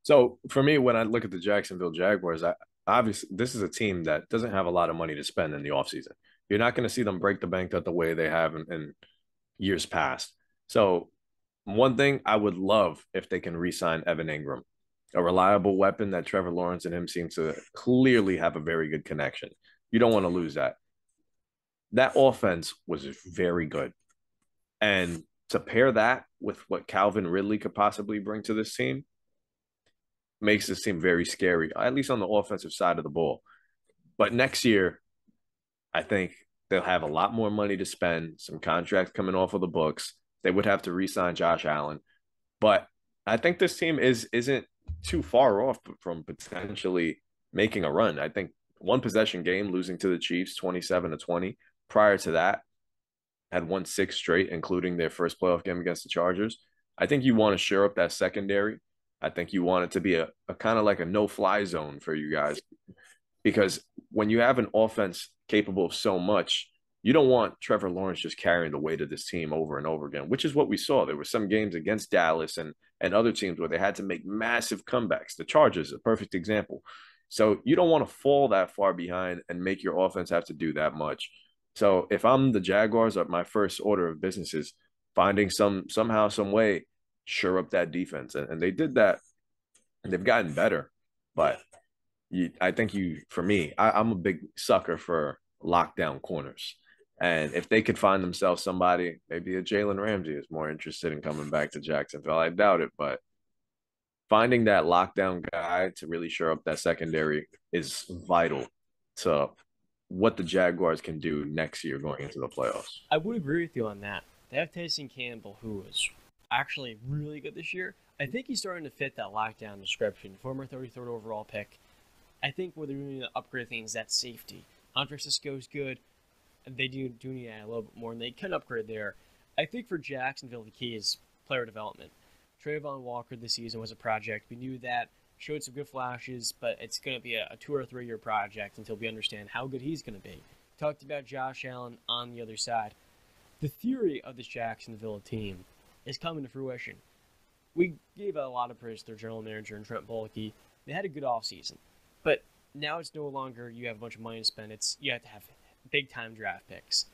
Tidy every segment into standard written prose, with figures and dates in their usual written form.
So for me, when I look at the Jacksonville Jaguars, obviously this is a team that doesn't have a lot of money to spend in the offseason. You're not going to see them break the bank the way they have in years past. So one thing I would love if they can re-sign Evan Ingram, a reliable weapon that Trevor Lawrence and him seem to clearly have a very good connection. You don't want to lose that. That offense was very good. And to pair that with what Calvin Ridley could possibly bring to this team makes this team very scary, at least on the offensive side of the ball. But next year, I think they'll have a lot more money to spend, some contracts coming off of the books. They would have to re-sign Josh Allen. But I think this team isn't too far off from potentially making a run. I think one possession game losing to the Chiefs 27-20. Prior to that, had won six straight, including their first playoff game against the Chargers. I think you want to shore up that secondary. I think you want it to be a kind of like a no-fly zone for you guys because when you have an offense capable of so much, you don't want Trevor Lawrence just carrying the weight of this team over and over again, which is what we saw. There were some games against Dallas and other teams where they had to make massive comebacks. The Chargers, a perfect example. So you don't want to fall that far behind and make your offense have to do that much. So if I'm the Jaguars, my first order of business is finding somehow, some way, shore up that defense. And they did that. And they've gotten better. But I think for me, I'm a big sucker for lockdown corners. And if they could find themselves somebody, maybe a Jalen Ramsey is more interested in coming back to Jacksonville. I doubt it, but finding that lockdown guy to really shore up that secondary is vital to what the Jaguars can do next year going into the playoffs. I would agree with you on that. They have Tyson Campbell, who was actually really good this year. I think he's starting to fit that lockdown description. Former 33rd overall pick. I think where they're going to upgrade things, that's safety. Andre Cisco's good. They do need to add a little bit more, and they can upgrade there. I think for Jacksonville, the key is player development. Trayvon Walker this season was a project. We knew that, showed some good flashes, but it's going to be a 2 or 3 year project until we understand how good he's going to be. Talked about Josh Allen on the other side. The theory of this Jacksonville team is coming to fruition. We gave a lot of praise to their general manager and Trent Baalke. They had a good offseason. But now it's no longer you have a bunch of money to spend. It's you have to have big time draft picks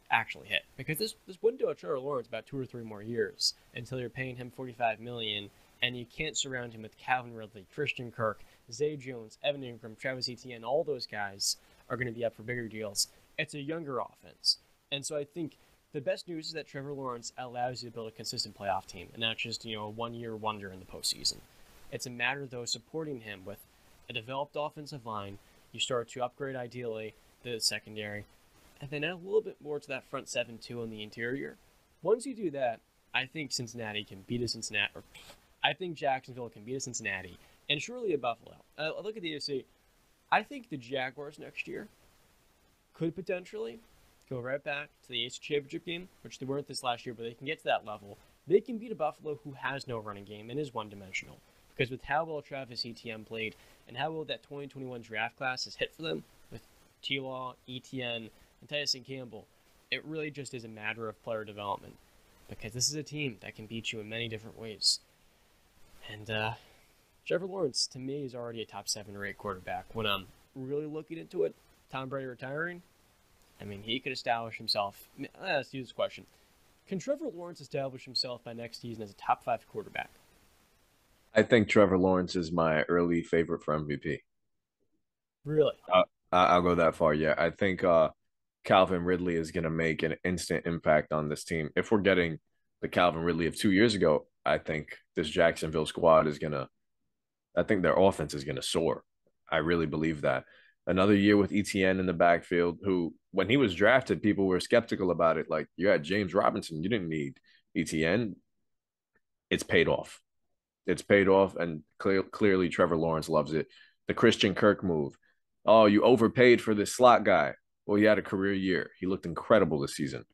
actually hit. Because this window of Trevor Lawrence about 2 or 3 more years until you're paying him $45 million and you can't surround him with Calvin Ridley, Christian Kirk, Zay Jones, Evan Ingram, Travis Etienne, all those guys are going to be up for bigger deals. It's a younger offense. And so I think the best news is that Trevor Lawrence allows you to build a consistent playoff team and not just, a 1 year wonder in the postseason. It's a matter, though, supporting him with a developed offensive line. You start to upgrade, ideally, the secondary, and then add a little bit more to that front seven, too, on the interior. Once you do that, I think Cincinnati can beat a Cincinnati, or I think Jacksonville can beat a Cincinnati, and surely a Buffalo. Look at the AFC. I think the Jaguars next year could potentially go right back to the AFC Championship game, which they weren't this last year, but they can get to that level. They can beat a Buffalo who has no running game and is one-dimensional. Because with how well Travis Etienne played and how well that 2021 draft class has hit for them with T-Law, Etienne, and Tyson Campbell, it really just is a matter of player development. Because this is a team that can beat you in many different ways. And Trevor Lawrence, to me, is already a top 7 or 8 quarterback. When I'm really looking into it, Tom Brady retiring, I mean, he could establish himself. Let's do this question. Can Trevor Lawrence establish himself by next season as a top 5 quarterback? I think Trevor Lawrence is my early favorite for MVP. Really? I'll go that far. Yeah, I think Calvin Ridley is going to make an instant impact on this team. If we're getting the Calvin Ridley of 2 years ago, I think this Jacksonville squad is going to, I think their offense is going to soar. I really believe that. Another year with ETN in the backfield, who, when he was drafted, people were skeptical about it. Like, you had James Robinson, you didn't need ETN. It's paid off. It's paid off, and clearly Trevor Lawrence loves it. The Christian Kirk move. Oh, you overpaid for this slot guy. Well, he had a career year. He looked incredible this season.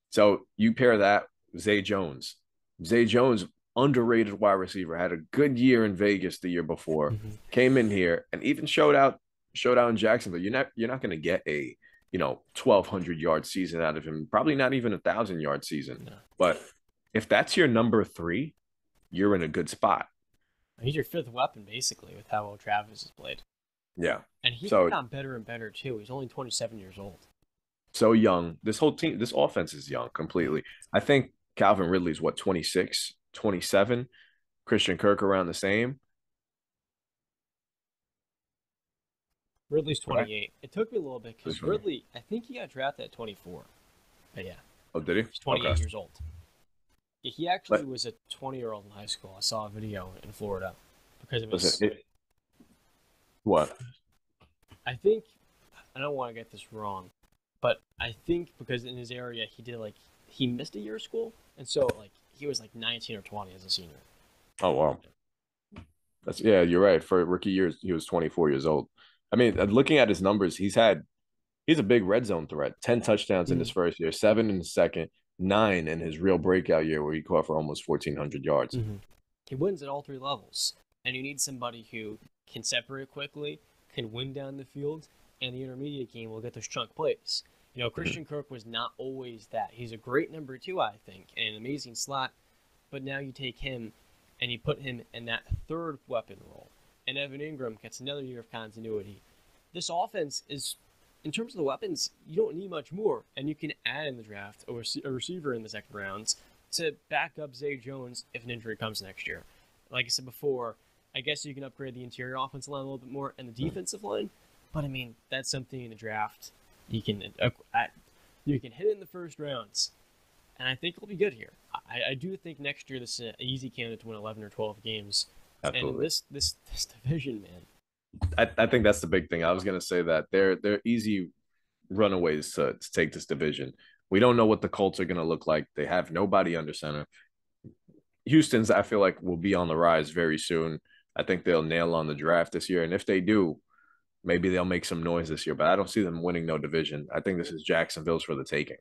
So you pair that with Zay Jones. Zay Jones, underrated wide receiver, had a good year in Vegas the year before. Mm-hmm. Came in here and even showed out in Jacksonville. You're not going to get a 1,200 yard season out of him. Probably not even 1,000 yard season. No. But if that's your number 3, you're in a good spot. He's your fifth weapon, basically, with how well Travis has played. Yeah. And he's So gotten better and better, too. He's only 27 years old. so young. This whole team, this offense is young Yeah. completely. I think Calvin Ridley's what, 26, 27. Christian Kirk around the same, Ridley's correct? 28. It took me a little bit This because one. Ridley, I think he got drafted at 24. But yeah, Oh, did he? he's Okay. 28 years old. Yeah, he actually But was a 20-year-old in high school. I saw a video in Florida because it listen, was, what? I think, I don't want to get this wrong, but I think because in his area he did like, he missed a year of school. And so like he was like 19 or 20 as a senior. Oh wow. That's yeah, you're right. For rookie years, he was 24 years old. I mean, looking at his numbers, he's a big red zone threat. 10 touchdowns in his Mm-hmm. first year, 7 in his second, 9 in his real breakout year where he caught for almost 1,400 yards. Mm-hmm. He wins at all three levels. And you need somebody who can separate quickly, can win down the field, and the intermediate game will get those chunk plays. You know, Mhm. Christian Kirk was not always that. He's a great number two, I think, and an amazing slot. But now you take him and you put him in that third weapon role. And Evan Ingram gets another year of continuity. This offense is, in terms of the weapons, you don't need much more. And you can add in the draft a receiver in the second rounds to back up Zay Jones if an injury comes next year. Like I said before, I guess you can upgrade the interior offensive line a little bit more and the defensive line. But I mean, that's something in the draft you can hit in the first rounds, and I think it'll be good here. I do think next year this is an easy candidate to win 11 or 12 games. And Absolutely. this division, man. I think that's the big thing. I was gonna say that they're easy runaways to take this division. We don't know what the Colts are gonna look like. They have nobody under center. Houston's, I feel like, will be on the rise very soon. I think they'll nail on the draft this year. And if they do, maybe they'll make some noise this year. But I don't see them winning no division. I think this is Jacksonville's for the taking.